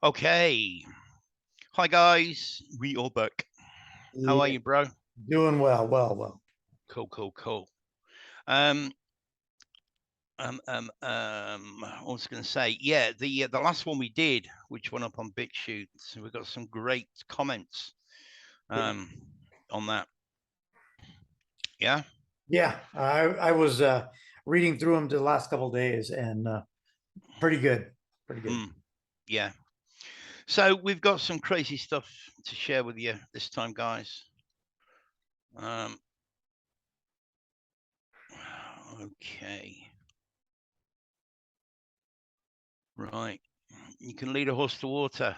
Okay. Hi guys. We all back. How are Yeah, you, bro? doing well, well. Cool. Um, I was going to say, yeah, the last one we did, which went up on BitChute, so we got some great comments um on that. Yeah. Yeah, I was reading through them the last couple of days, and pretty good, pretty good. Yeah. So we've got some crazy stuff to share with you this time, guys. Okay. Right. You can lead a horse to water,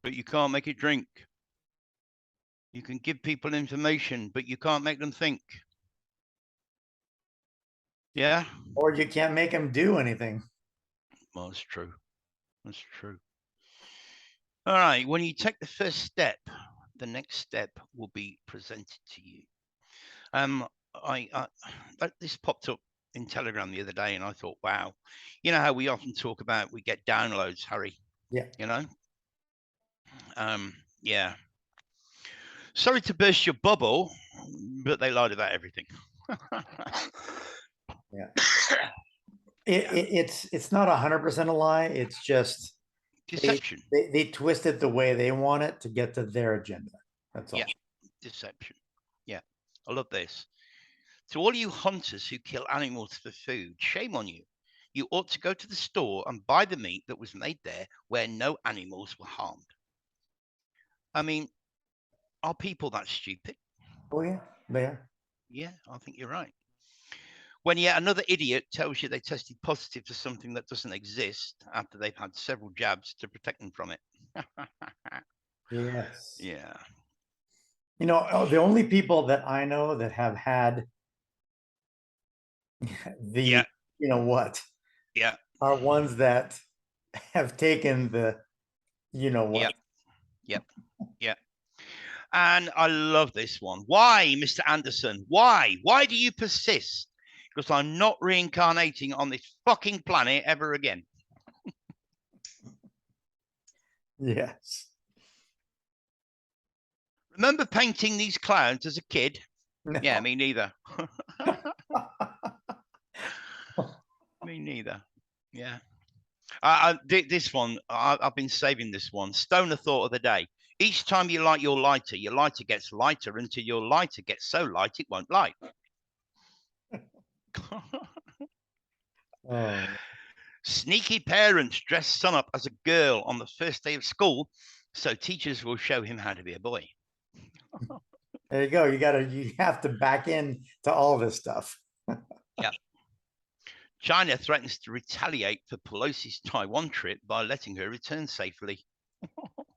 but you can't make it drink. You can give people information, but you can't make them think. Yeah? Or you can't make them do anything. Well, that's true. That's true. All right. When you take the first step, the next step will be presented to you. Um, this popped up in Telegram the other day, and I thought, wow, you know how we often talk about we get downloads, Harry. Yeah. You know, yeah. Sorry to burst your bubble, but they lied about everything. Yeah. It's not 100% a lie. It's just they, Deception. they twist it the way they want it to get to their agenda. That's all. Yeah, deception. Yeah, I love this. To all you hunters who kill animals for food, shame on you. You ought to go to the store and buy the meat that was made there where no animals were harmed. I mean, are people that stupid? Oh yeah, they are. Yeah, I think you're right. When yet another idiot tells you they tested positive for something that doesn't exist after they've had several jabs to protect them from it. Yes. Yeah. You know, the only people that I know that have had Yeah. the, you know what, Yeah. are ones that have taken the, you know what. Yep. Yep. Yep. And I love this one. Why, Mr. Anderson? Why? Why do you persist? Because I'm not reincarnating on this fucking planet ever again. Yes. Remember painting these clouds as a kid? No. Yeah, me neither. Me neither. Yeah. This one, I've been saving this one. Stoner thought of the day. Each time you light your lighter gets lighter until your lighter gets so light it won't light. Oh, Sneaky parents dress son up as a girl on the first day of school, so teachers will show him how to be a boy. there you go. You have to back in to all this stuff. Yeah. China threatens to retaliate for Pelosi's Taiwan trip by letting her return safely.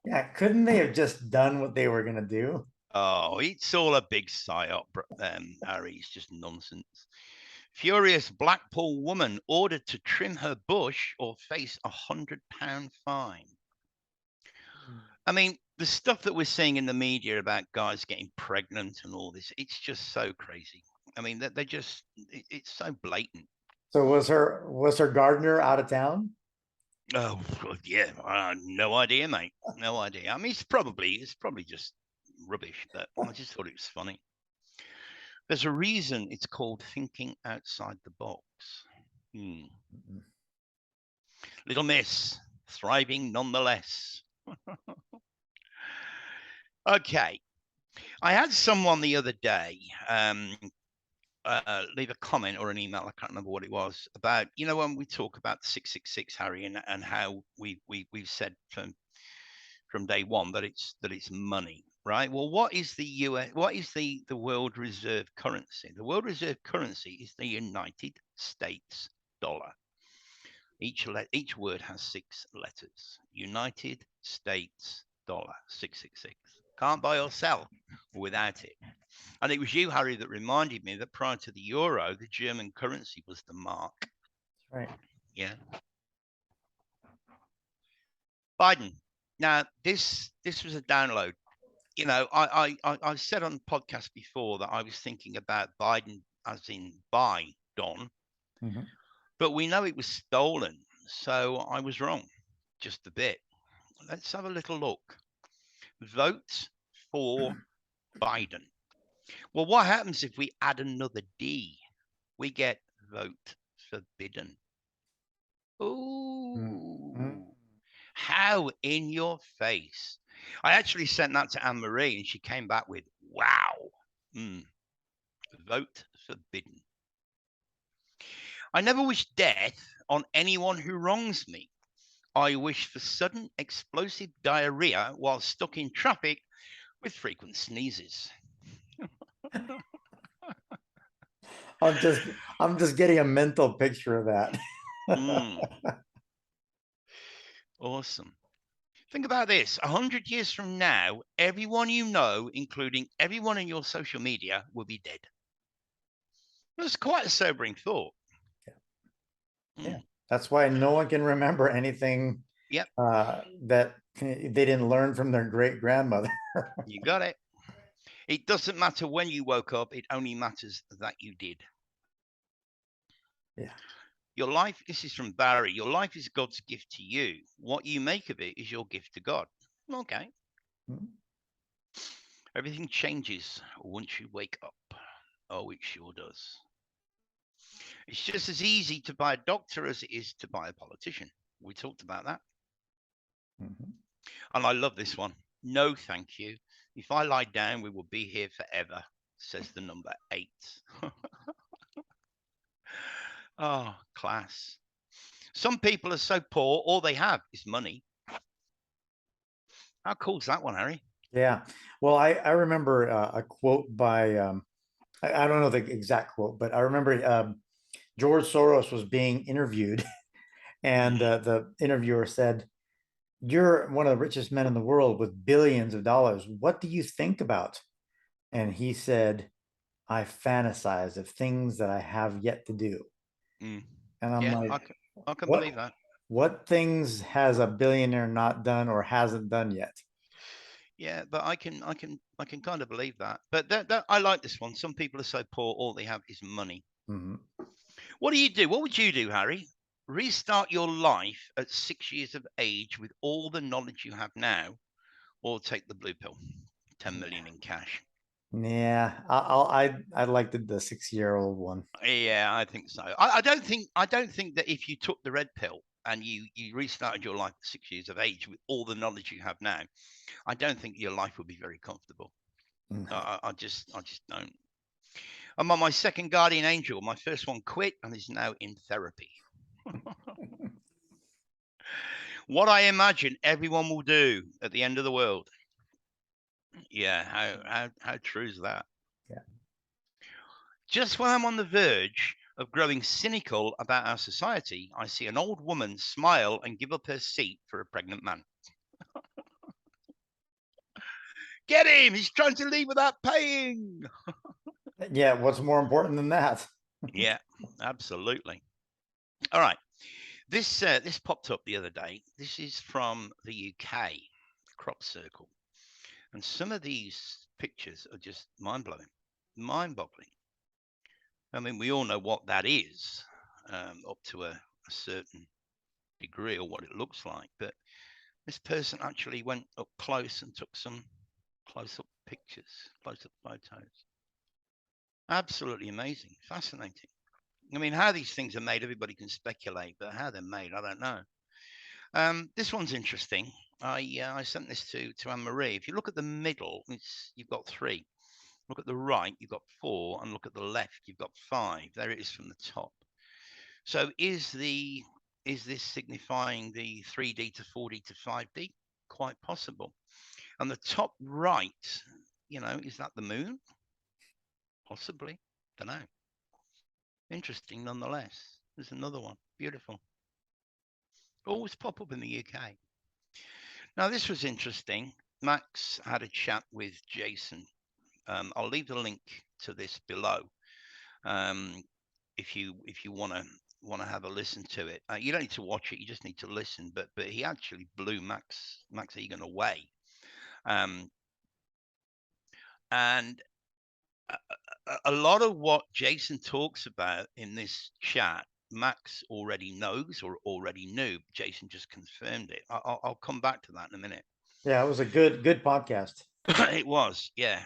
Yeah, couldn't they have just done what they were gonna do? Oh, it's all a big psyop, Harry. It's just nonsense. Furious Blackpool woman ordered to trim her bush or face £100 fine. I mean, the stuff that we're seeing in the media about guys getting pregnant and all this, it's just so crazy. I mean, they just, it's so blatant. So was her gardener out of town? Oh, yeah, no idea, mate. No idea. I mean, it's probably just rubbish, but I just thought it was funny. There's a reason it's called thinking outside the box. Hmm. Little Miss, thriving nonetheless. Okay. I had someone the other day leave a comment or an email, I can't remember what it was, about, you know, when we talk about 666, Harry, and how we've said from day one that it's money, right? Well, what is the the world reserve currency? The world reserve currency is the United States dollar. Each word has 6 letters. United States dollar, 666. Can't buy or sell without it. And it was you, Harry, that reminded me that prior to the euro, the German currency was the mark. Right. Yeah. Biden. Now, this was a download. You know, I said on the podcast before that I was thinking about Biden as in buy Don, Mhm. but we know it was stolen, so I was wrong just a bit. Let's have a little look. Vote for Biden. Well, what happens if we add another D? We get vote forbidden. Ooh. How in your face. I actually sent that to Anne Marie and she came back with, wow. Vote forbidden. I never wish death on anyone who wrongs me. I wish for sudden explosive diarrhea while stuck in traffic with frequent sneezes. I'm just getting a mental picture of that. Awesome. Think about this. 100 years from now, everyone you know, including everyone in your social media, will be dead. That's quite a sobering thought. Yeah. That's why no one can remember anything Yep. that they didn't learn from their great grandmother. You got it. It doesn't matter when you woke up, it only matters that you did. Yeah. Your life, this is from Barry, your life is God's gift to you. What you make of it is your gift to God. Okay. Everything changes once you wake up. Oh, it sure does. It's just as easy to buy a doctor as it is to buy a politician. We talked about that. And I love this one. No, thank you. If I lie down, we will be here forever, says the number 8. Oh, class. Some people are so poor, all they have is money. How cool is that one, Harry? Yeah. Well, I remember a quote by, I don't know the exact quote, but I remember George Soros was being interviewed and the interviewer said, "You're one of the richest men in the world with billions of dollars. What do you think about?" And he said, "I fantasize of things that I have yet to do." And I'm Yeah, like, I can believe that. What things has a billionaire not done or hasn't done yet? Yeah, but I can kind of believe that. But that I like this one. Some people are so poor, all they have is money. What do you do? What would you do, Harry? Restart your life at 6 years of age with all the knowledge you have now, or take the blue pill, 10 million in cash? Yeah, I'd like the 6-year-old one. Yeah, I think so. I don't think that if you took the red pill and you restarted your life at 6 years of age with all the knowledge you have now, I don't think your life would be very comfortable. I just don't. I'm on my second guardian angel. My first one quit and is now in therapy. What I imagine everyone will do at the end of the world. Yeah, how true is that? Yeah. Just when I'm on the verge of growing cynical about our society, I see an old woman smile and give up her seat for a pregnant man. Get him! He's trying to leave without paying. Yeah, what's more important than that? Yeah, absolutely. All right. This popped up the other day. This is from the UK, Crop Circle. And some of these pictures are just mind-blowing, mind-boggling. I mean, we all know what that is, up to a certain degree, or what it looks like. But this person actually went up close and took some close-up pictures, close-up photos. Absolutely amazing, fascinating. I mean, how these things are made, everybody can speculate, but how they're made, I don't know. This one's interesting. I sent this to Anne Marie. If you look at the middle, you've got 3. Look at the right, you've got 4, and look at the left, you've got 5. There it is from the top. So is this signifying the 3D to 4D to 5D? Quite possible. And the top right, is that the moon? Possibly. Don't know. Interesting nonetheless. There's another one. Beautiful. Always pop up in the UK. Now, this was interesting. Max had a chat with Jason. I'll leave the link to this below. If you want to have a listen to it, you don't need to watch it. You just need to listen. But he actually blew Max Egan away. And a lot of what Jason talks about in this chat Max already knows or already knew. Jason just confirmed it. I'll come back to that in a minute. Yeah, it was a good podcast. It was, yeah.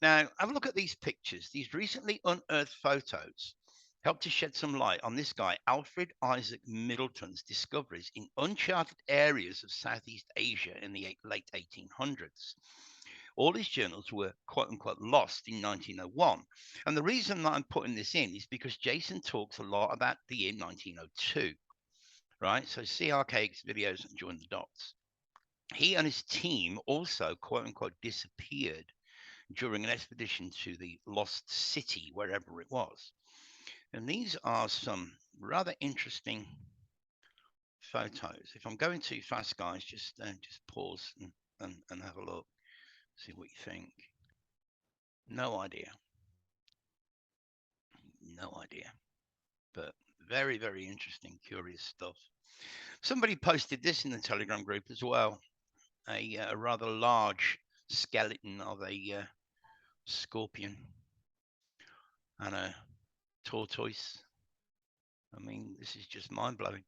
Now, have a look at these pictures. These recently unearthed photos help to shed some light on this guy, Alfred Isaac Middleton's discoveries in uncharted areas of Southeast Asia in the late 1800s. All his journals were quote unquote lost in 1901. And the reason that I'm putting this in is because Jason talks a lot about the year 1902, right? So see archaics videos and join the dots. He and his team also quote unquote disappeared during an expedition to the lost city, wherever it was. And these are some rather interesting photos. If I'm going too fast, guys, just pause and have a look, see what you think. No idea. No idea. But very, very interesting, curious stuff. Somebody posted this in the Telegram group as well. A rather large skeleton of a scorpion and a tortoise. I mean, this is just mind blowing.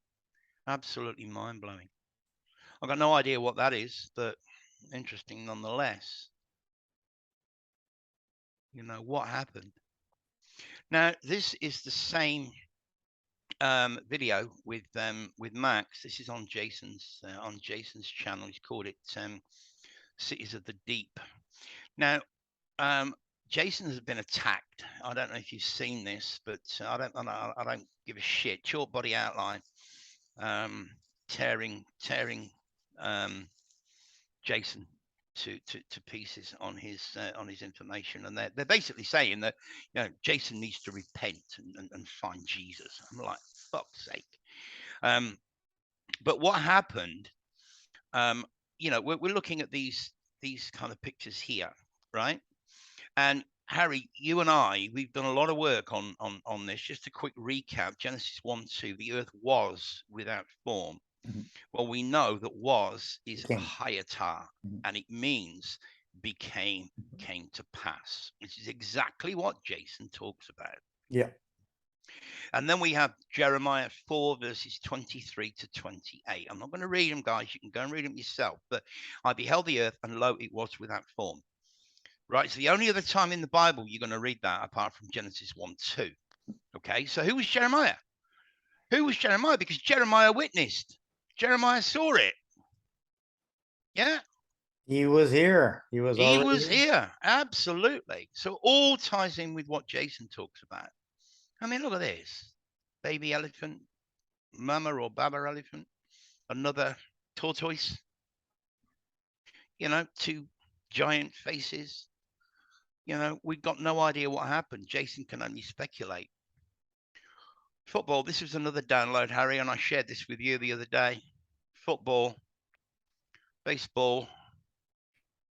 Absolutely mind blowing. I've got no idea what that is, but interesting nonetheless. You know, what happened? Now, this is the same video with Max. This is on Jason's channel. He's called it Cities of the Deep. Now, Jason has been attacked. I don't know if you've seen this, but I don't give a shit. Short body outline, tearing Jason to pieces on his information, and they're basically saying that Jason needs to repent and find Jesus. I'm like, fuck's sake. But what happened? We're looking at these kind of pictures here, right? And Harry, you and we've done a lot of work on this. Just a quick recap: Genesis 1:2, the earth was without form. Mm-hmm. Well, we know that was is Became. hayatar, and it means became, came to pass, which is exactly what Jason talks about. Yeah. And then we have Jeremiah 4, verses 23 to 28. I'm not going to read them, guys. You can go and read them yourself. But I beheld the earth, and lo, it was without form. Right? So the only other time in the Bible you're going to read that, apart from Genesis 1:2. Okay? So who was Jeremiah? Who was Jeremiah? Because Jeremiah witnessed. Jeremiah saw it. Yeah? He was here. He was He already was here. Absolutely. So all ties in with what Jason talks about. I mean, look at this. Baby elephant, mama or baba elephant, another tortoise, two giant faces. We've got no idea what happened. Jason can only speculate. Football, this was another download, Harry, and I shared this with you the other day. Football, baseball,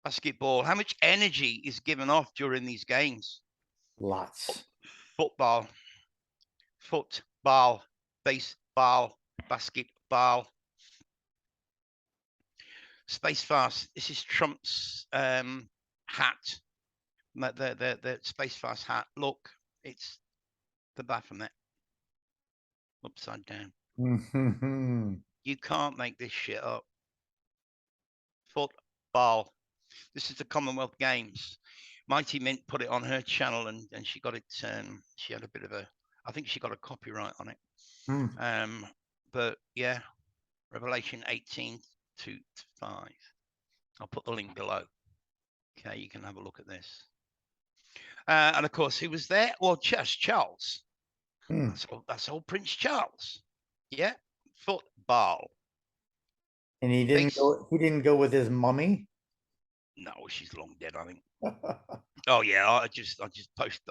basketball. How much energy is given off during these games? Lots. Football, baseball, basketball. Space Fast. This is Trump's hat. The Space Fast hat. Look, it's the Baphomet upside down. Mm-hmm. You can't make this shit up. Football. This is the Commonwealth Games. Mighty Mint put it on her channel, and she got it. She had a bit of I think she got a copyright on it. But yeah, Revelation 18:2-5. I'll put the link below. Okay, you can have a look at this. And of course, who was there? Well, Charles. That's old Prince Charles. Yeah, football. And he didn't go. He didn't go with his mummy. No, she's long dead, I think. Oh yeah, I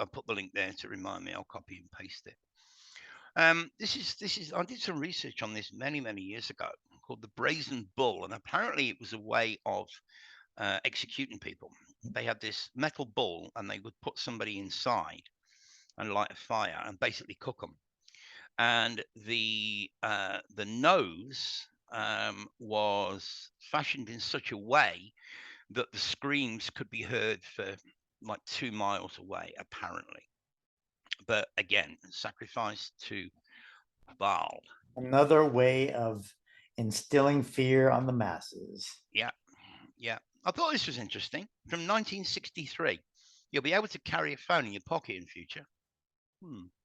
put the link there to remind me. I'll copy and paste it. This is I did some research on this many years ago, called the Brazen Bull, and apparently it was a way of executing people. They had this metal bull, and they would put somebody inside and light a fire and basically cook them. And the nose was fashioned in such a way that the screams could be heard for like 2 miles away, apparently. But again, sacrificed to Baal. Another way of instilling fear on the masses. Yeah, yeah. I thought this was interesting. From 1963, you'll be able to carry a phone in your pocket in future.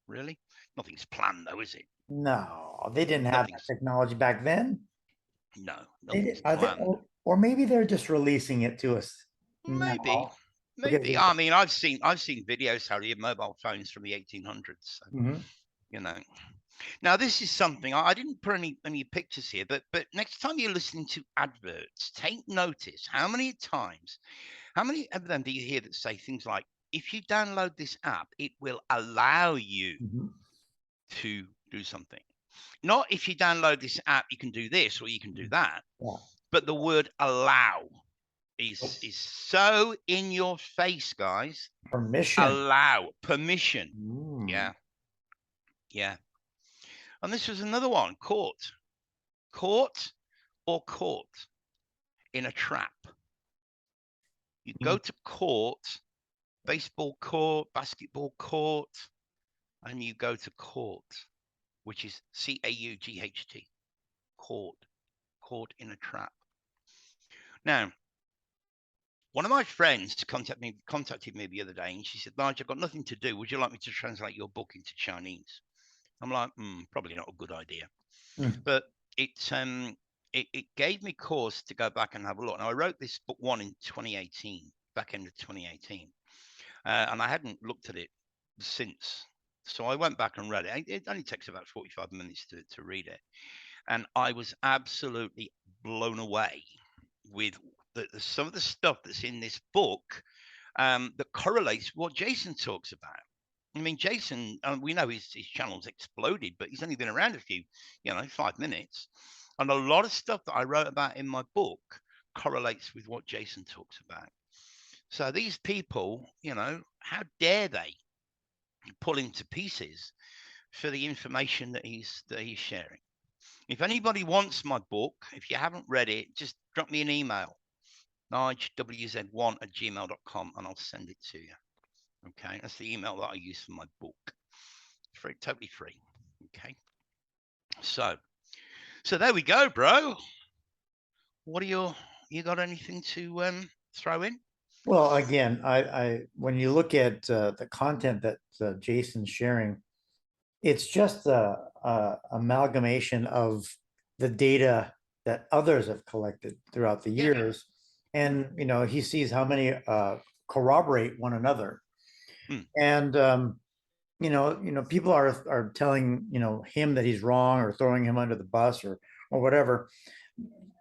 Really? Nothing's planned, though, is it? No, they didn't have that Nothing's. technology back then. No, They nothing's did, are they, planned. or maybe they're just releasing it to us Maybe, now because maybe. I mean, I've seen videos, Harry, of mobile phones from the 1800s. So, Mhm. you know. Now, this is something I didn't put any pictures here, but next time you're listening to adverts, take notice how many of them do you hear that say things like, if you download this app, it will allow you Mhm. to do something. Not if you download this app, you can do this or you can do that, Yeah. but the word allow It's is so in your face, guys. permission. Allow, permission. Mm. Yeah, yeah. And this was another one, caught or caught in a trap. You Mm. go to court, baseball court, basketball court, and you go to court, which is CAUGHT, caught in a trap. Now, one of my friends contacted me the other day, and she said, "Nigel, I've got nothing to do. Would you like me to translate your book into Chinese?" I'm like, probably not a good idea, Mm. but it gave me cause to go back and have a look. Now, I wrote this book one in 2018, back end of 2018, and I hadn't looked at it since. So I went back and read it. It only takes about 45 minutes to read it, and I was absolutely blown away with some of the stuff that's in this book that correlates with what Jason talks about. I mean, Jason, we know his channel's exploded, but he's only been around a few, 5 minutes. And a lot of stuff that I wrote about in my book correlates with what Jason talks about. So these people, how dare they pull him to pieces for the information that he's sharing? If anybody wants my book, if you haven't read it, just drop me an email, nigewz1@gmail.com, and I'll send it to you. Okay, that's the email that I use for my book. It's free, totally free. Okay, so there we go, bro. What are you got anything to throw in? Well, again, when you look at the content that Jason's sharing, it's just a amalgamation of the data that others have collected throughout the Yeah. years, and he sees how many corroborate one another, Mm. and people are telling him that he's wrong or throwing him under the bus or whatever.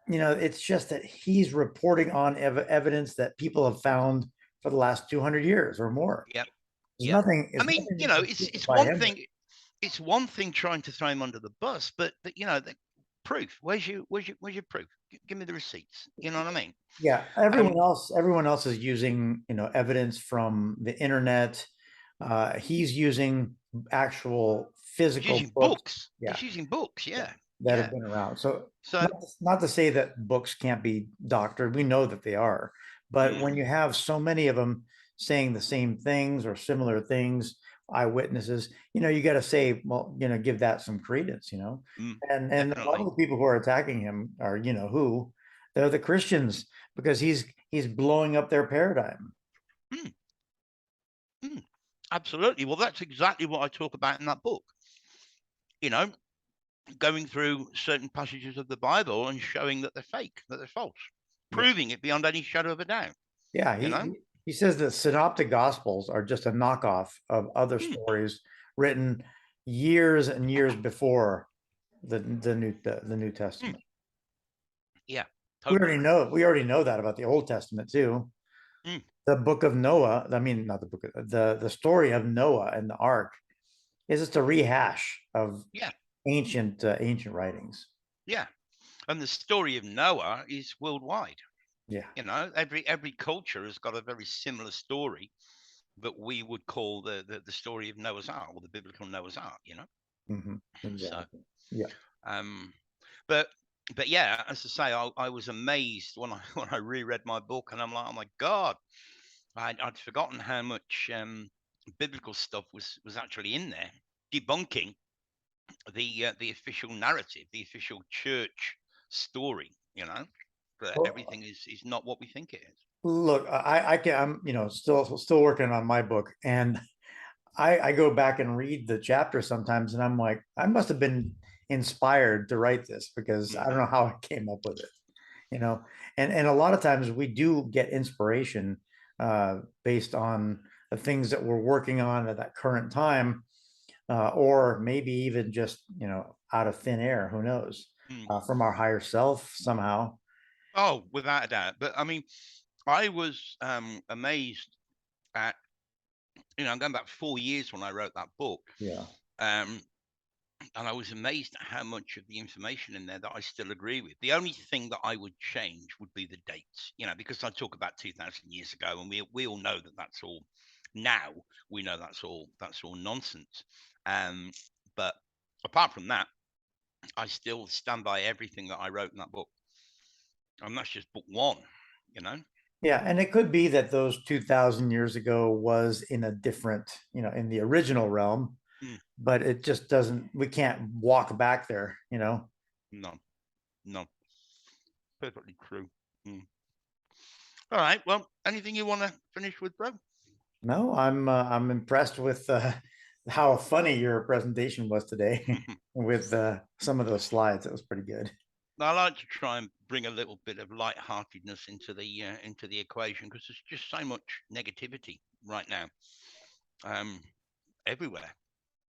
It's just that he's reporting on evidence that people have found for the last 200 years or more. Yep. There's Yep. nothing. I It's mean, nothing it's by one him. thing. It's one thing trying to throw him under the bus, but the proof. Where's your proof? Give me the receipts. You know what I mean? Yeah, Um, everyone else is using, evidence from the internet. He's using actual he's physical using books. books. Yeah, He's using books. yeah, Yeah. that have Yeah. been around. So So, not to say that books can't be doctored. We know that they are, but when mm, you have so many of them saying the same things or similar things, eyewitnesses, you got to say, well, give that some credence, and a lot of definitely. the people who are attacking him are, who they're the Christians because he's blowing up their paradigm. Mm, mm, absolutely. Well, that's exactly what I talk about in that book. You know, going through certain passages of the Bible and showing that they're fake, that they're false, Yeah. proving it beyond any shadow of a doubt. Yeah, You know, he says that synoptic gospels are just a knockoff of other mm, stories written years and years before the New mm, Testament. yeah, We totally. already know that about the Old Testament too. Mm, The book of Noah, I mean not the book of the story of Noah and the ark is just a rehash of yeah, ancient writings. yeah. And the story of Noah is worldwide. Yeah. Every culture has got a very similar story that we would call the story of Noah's Ark or the biblical Noah's Ark. Hmm. So, Exactly. Yeah. um, but yeah, as I say, I was amazed when I when I reread my book, and I'm like, oh my god, I'd forgotten how much biblical stuff was actually in there. Debunking, the official narrative, the official church story. That Well, everything is not what we think it is. look, I'm, still working on my book, and I go back and read the chapter sometimes, and I'm like, I must have been inspired to write this because I don't Hmm. know how I came up with it, you know. And a lot of times we do get inspiration based on the things that we're working on at that current time, or maybe even just out of thin air. Who knows? Mm. From our higher self somehow. Oh, without a doubt. But I mean, I was amazed at, I'm going back 4 years when I wrote that book. Yeah. Um, and I was amazed at how much of the information in there that I still agree with. The only thing that I would change would be the dates, because I talk about 2,000 years ago, and we all know that that's all. Now we know that's all nonsense. Um, but apart from that, I still stand by everything that I wrote in that book, and that's just book one. You know. Yeah, and it could be that those 2000 years ago was in a different, in the original realm, Mm, but it just doesn't, we can't walk back there. no, no, perfectly true. Mm. All right. Well, anything you want to finish with, bro? No, I'm impressed with how funny your presentation was today with some of those slides. It was pretty good. I like to try and bring a little bit of lightheartedness into the equation, because there's just so much negativity right now, um, everywhere.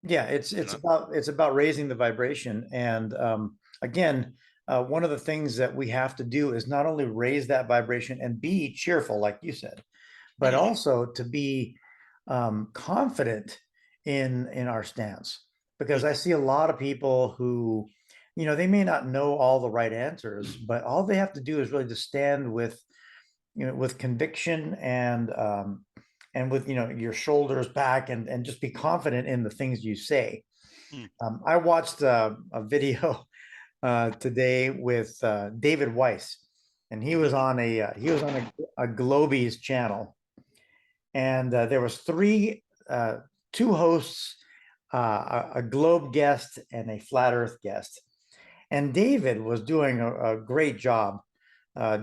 Yeah, it's You it's know. about it's about raising the vibration. And again, one of the things that we have to do is not only raise that vibration and be cheerful, like you said, but Mm, also to be confident in our stance. Because mm, I see a lot of people who, they may not know all the right answers, but all they have to do is really to stand with conviction and with your shoulders back and just be confident in the things you say. mm, I watched a video today with David Weiss, and he was mhm, on a Globies channel, and there was two hosts, a Globe guest and a Flat Earth guest, and David was doing a great job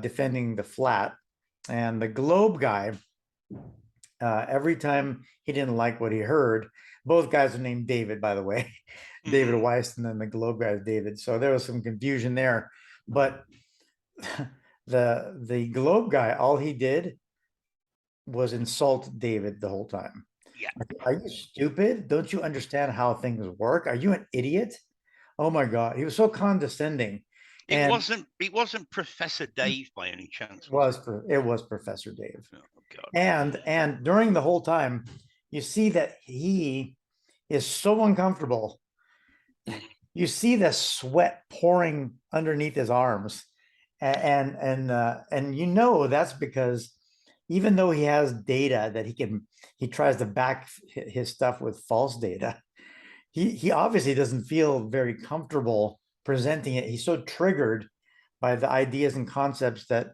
defending the flat, and the Globe guy, every time he didn't like what he heard, both guys are named David, by the way, David mhm. Weiss, and then the Globe guy is David. So there was some confusion there. But the Globe guy, all he did was insult David the whole time. Yeah. Are you stupid? Don't you understand how things work? Are you an idiot? Oh my God. He was so condescending. It And wasn't. It wasn't Professor Dave by any chance, was it? it was Professor Dave. Oh God. And during the whole time, you see that he is so uncomfortable. Mm, You see the sweat pouring underneath his arms, and that's because even though he has data that he tries to back his stuff with false data. He obviously doesn't feel very comfortable presenting it. He's so triggered by the ideas and concepts that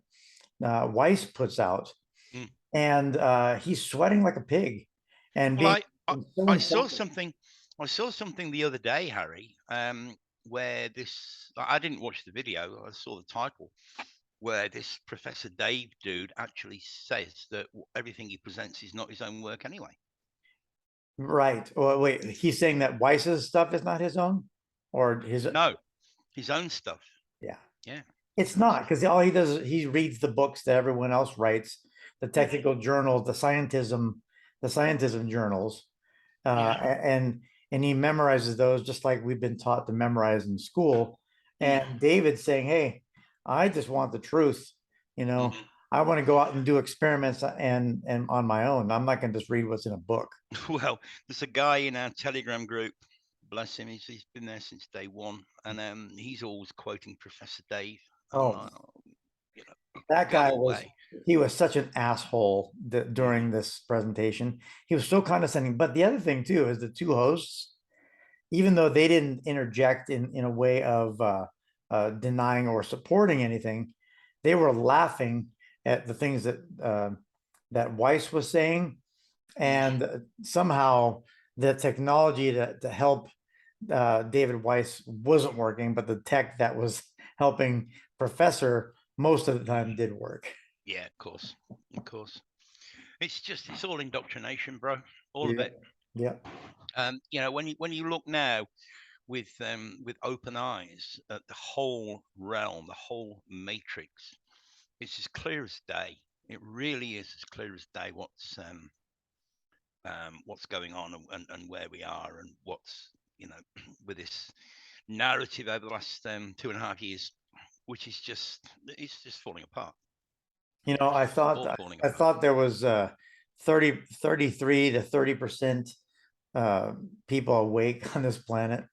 Weiss puts out, mm. and he's sweating like a pig, and Well, being I so I saw insulted. something. I saw something the other day, Harry. Where this. I didn't watch the video. I saw the title, where this Professor Dave dude actually says that everything he presents is not his own work anyway. Right. Well, wait, he's saying that Weiss's stuff is not his own, or his. No, his own stuff. Yeah, Yeah, his it's own not, stuff. because all he does is he reads the books that everyone else writes, the Mm, technical journals, the scientism journals, yeah. and he memorizes those just like we've been taught to memorize in school. Mm, And David's saying, "Hey, I just want the truth. You know, mhm. I want to go out and do experiments and on my own. I'm not going to just read what's in a book." Well, there's a guy in our Telegram group. Bless him. He's been there since day one, and he's always quoting Professor Dave. And I'm Oh, like, oh, you know, that guy go was away. he was such an asshole Mm, during this presentation. He was so condescending. But the other thing too is the two hosts, even though they didn't interject in a way of denying or supporting anything, they were laughing at the things that Weiss was saying, mm, and somehow the technology to help David Weiss wasn't working, but the tech that was helping Professor most of the time did work. Yeah, of course, of course. It's all indoctrination, bro. All of Yeah, it. yeah. You know, when you look now with open eyes at the whole realm, the whole matrix, it's as clear as day. It really is as clear as day what's going on and where we are and what's, you know, with this narrative over the last 2.5 years, which is it's just falling apart. You know, I thought All falling I apart. thought there was 33 to 30% people awake on this planet.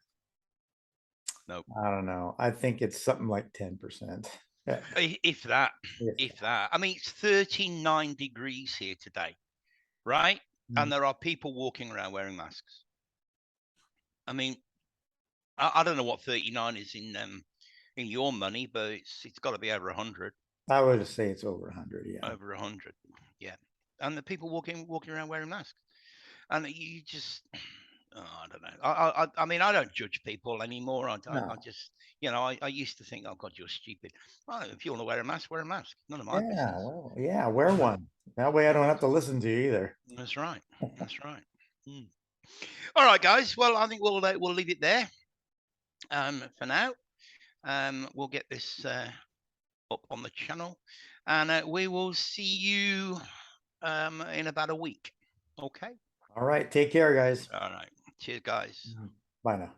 No, I don't know. I think it's something like 10%. Yeah. if that, If if that. I mean, it's 39 degrees here today, right? Mm. And there are people walking around wearing masks. I mean, I don't know what 39 is in your money, but it's got to be over 100. I would say it's over 100. Yeah. Over 100, yeah. And the people walking around wearing masks, and you just, oh, I don't know. I mean, I don't judge people anymore. I No. just, you know, I used to think, oh God, you're stupid. Oh, if you want to wear a mask, wear a mask. None of my Yeah. business. Well, yeah. Wear one. That way I don't have to listen to you either. That's right. That's right. Mm. All right, guys. Well, I think we'll leave it there for now. We'll get this up on the channel, and we will see you in about a week. Okay. All right. Take care, guys. All right. Cheers, guys. Bye now.